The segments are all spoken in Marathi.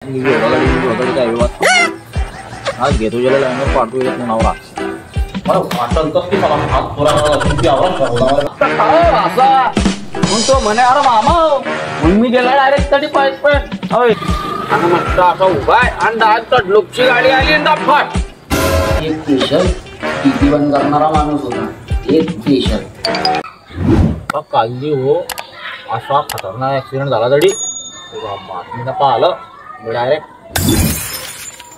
आज घेतो ज्याला लाईनवर पाठवू येत नावरा मला वाटल तर की मला हात थोडा तुमची आवाज असा म्हणतो म्हणे अरे मामा मग मी गेला डायरेक्ट तरी पाहिजे होय आणि मस्त असा उभा आहे आणि डायरेक्ट लोकची गाडी आली आणि दाफाट एक पेशल टीव्ही बंद करणारा माणूस होता एक पेशल कालजी हो असा खतरनाक ऍक्सिडेंट झाला तरी बातमीला पाहिलं मी डायरेक्ट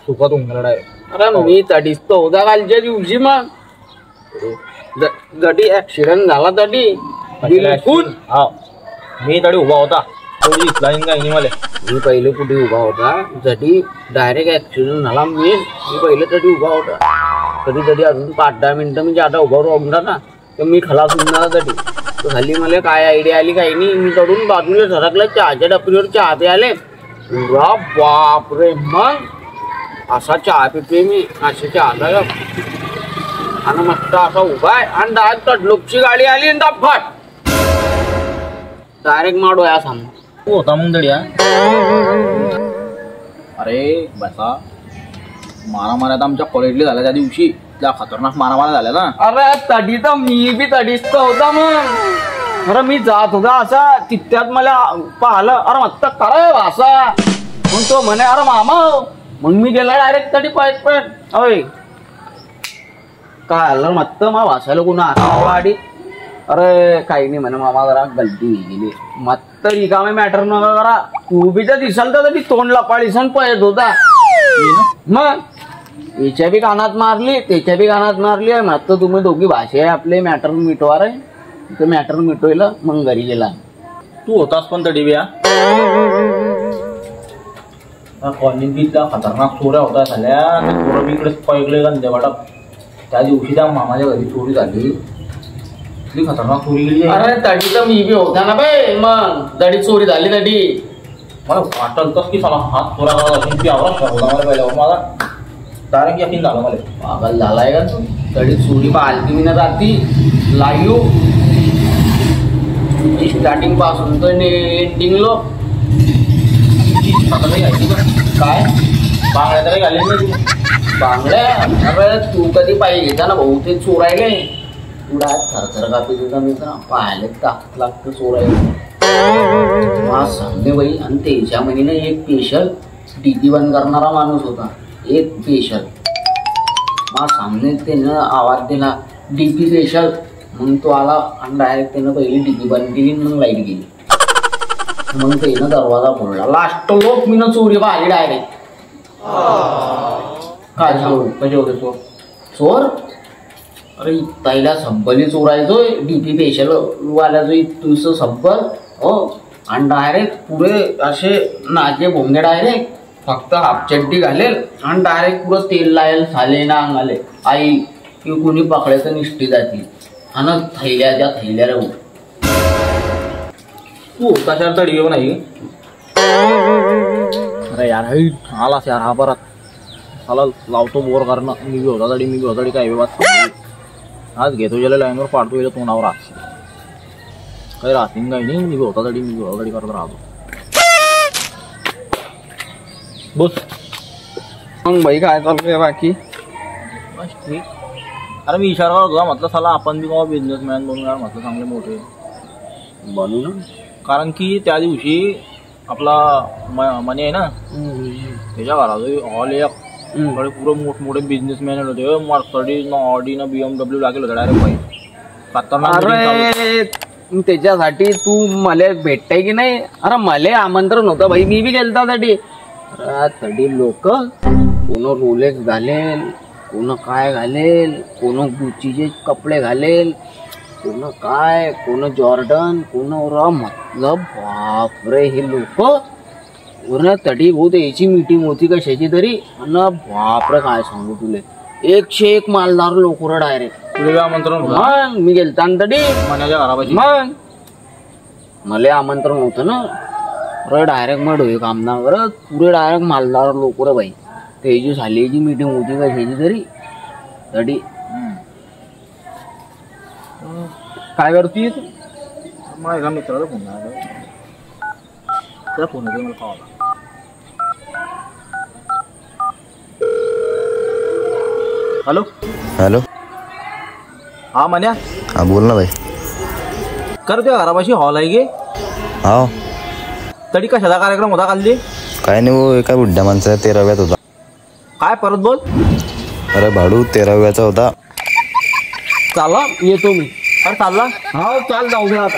सुखात उंगला डायरेक्ट अरे मी तडीच तो होता कालच्या दिवशी मग जडी ऍक्सिडेंट झाला तडी बिलकुल हा मी तडी उभा होता थोडी इथलाईन काही नाही मला मी पहिले कुठे उभा होता जडी डायरेक्ट ऍक्सिडेंट झाला मी पहिले तडी उभा होता कधी कधी अजून 5-10 मिनिटं मी जाता उभा राहून ना तर मी खलास होऊन जाणार तडी तर खाली मला काय आयडिया आली काही नाही मी तडून बाजूला सरकला चहाच्या टपरीवर चहा प्याले पुरा बापरे मग असा चहा पिते मी अशा चहाला आणि मस्त असा उभा आहे आणि डायरेक्ट लोकची गाडी आली आणि दाफाट डायरेक्ट माडो या सामने तू होता मग दडिया अरे बसा मारामाऱ्या आमच्या कॉलेजला झाल्या त्या दिवशी त्या खतरनाक मारामाऱ्या झाल्या ना अरे तडी तर मी बी तडीच तर होता मग अरे मी जात होता असा तिथ्यात मला पाहिलं अरे मस्त खरं असा मग तो म्हणे अरे मामा मग मी गेला डायरेक्ट तडी पाहिजे होय काय आलं मस्त मा वाचायला कुणा गाडी अरे काही नाही म्हणे मामा जरा गलती गेली मस्त रिकामे मॅटर न करा तू बी तर दिसाल तर ती तोंड लपाळीसन पळत होता मग याच्या बी कानात मारली त्याच्या बी कानात मारली आहे मस्त तुम्ही दोघी भाषे आपले मॅटर मिटवार आहे ते मॅटर मिटवायला मग घरी गेला तू होतास पण तडी बिया कॉलेजीतल्या खतरनाक चोऱ्या होता झाल्या चोर मी इकडे पैकले का वाटप त्या दिवशी त्या मामाच्या घरी चोरी झाली खतरनाक चोरी गेली अरे तडी तर मी बी होता ना बाई मग तडी चोरी झाली तडी मला वाटल तर की मला हात थोडा तुमची आवाज होता मला पहिला मला डायरेक्ट यकीन झालं मला पागल झालाय का तू तडी चोरी पालती मी ना जाती लाईव्ह स्टार्टिंग पासून तर एंडिंगलो काय बांगड्या तरी घाले नाही बांगड्या अरे तू कधी पाहिजे घेता ना भाऊ ते चोरायले तुला थरथर कापी तुझा मित्र पाहिले ताकद लागतं चोरायला सांगते बाई आणि त्याच्या महिने एक स्पेशल टीव्ही बंद करणारा माणूस होता एक स्पेशल मा सामने त्यानं आवाज दिला डीपी स्पेशल मग तो आला आणि डायरेक्ट त्यानं पहिली डीपी बंद केली मग लाईट गेली मग त्यानं दरवाजा फोडला लास्ट लोक मी चोरी पाहिली डायरेक्ट काय चोर कसे होते चोर चोर अरे पहिला सब्बली चोरायचोय डीपी स्पेशल वाल्याचो तुझं सब्बल हो आणि डायरेक्ट पुरे असे नाचे भोंगे डायरेक्ट फक्त हाफ चड्डी घालेल आणि डायरेक्ट पुरं तेल लायल साले ना अंगाले आई की कोणी पकडायचं निष्ठी जाती आणि थैल्या थैल्या रे तू कशाला तडी येऊ नाही अरे यार आलास यार हा परत मला लावतो बोर करणं मी बी होता तडी काय व्यवस्था आज घेतो ज्याला लाईनवर पाठवू येतो तोंडावर आज काही राहतील काही नाही मी होता तडी करत राहतो बस मग भाई काय चालू आहे बाकी बस ठीक अरे मी इशारा होता म्हटलं साला आपण बी बाबा बिझनेसमॅन बनून यार म्हटलं चांगले मोठे बनू ना कारण की त्या दिवशी आपला मनी आहे ना त्याच्या घरात हॉल एक पुरं मोठमोठे बिझनेसमॅन होते मर्सिडीज ऑडी न BMW लागेल होता डायरेक्ट खतरनाक त्याच्यासाठी तू मला भेटताय की नाही अरे मला आमंत्रण होतं भाई मी बी गेलता साठी लोक कोण रोलेक्स घालेल कोण काय घालेल कोण गुच्चीचे कपडे घालेल कोण काय कोण जॉर्डन कोण मतलब बापरे हे लोक तडी बहुत याची मीटिंग होती कशाची तरी आणि बापरे काय सांगू तुले 101 मालदार लोक डायरेक्ट तुले आमंत्रण मग मी गेलता तडी मनाच्या घरापाशी मग मला आमंत्रण होतं ना अरे डायरेक्ट मग ढोये कामनावर पुरे डायरेक्ट मालदार लोक रे बाई त्याची झालीची मीटिंग होती कशाची तरी तडी काय करतोय माझ्या मित्राला फोन आला त्या फोन मला हॅलो हॅलो. हा म्हण्या. हा बोल ना भाई. कर त्या घरापाशी हॉल आहे गे. हा. तरी कशाचा कार्यक्रम होता कालली? काय नाही हो, एका बुड्ढ्या माणसाचा 13व्यात होता. काय परत बोल. अरे भाडू 13व्याचा होता. चालला येतो मी. अरे चालला. हा चाल जाऊ दे आता.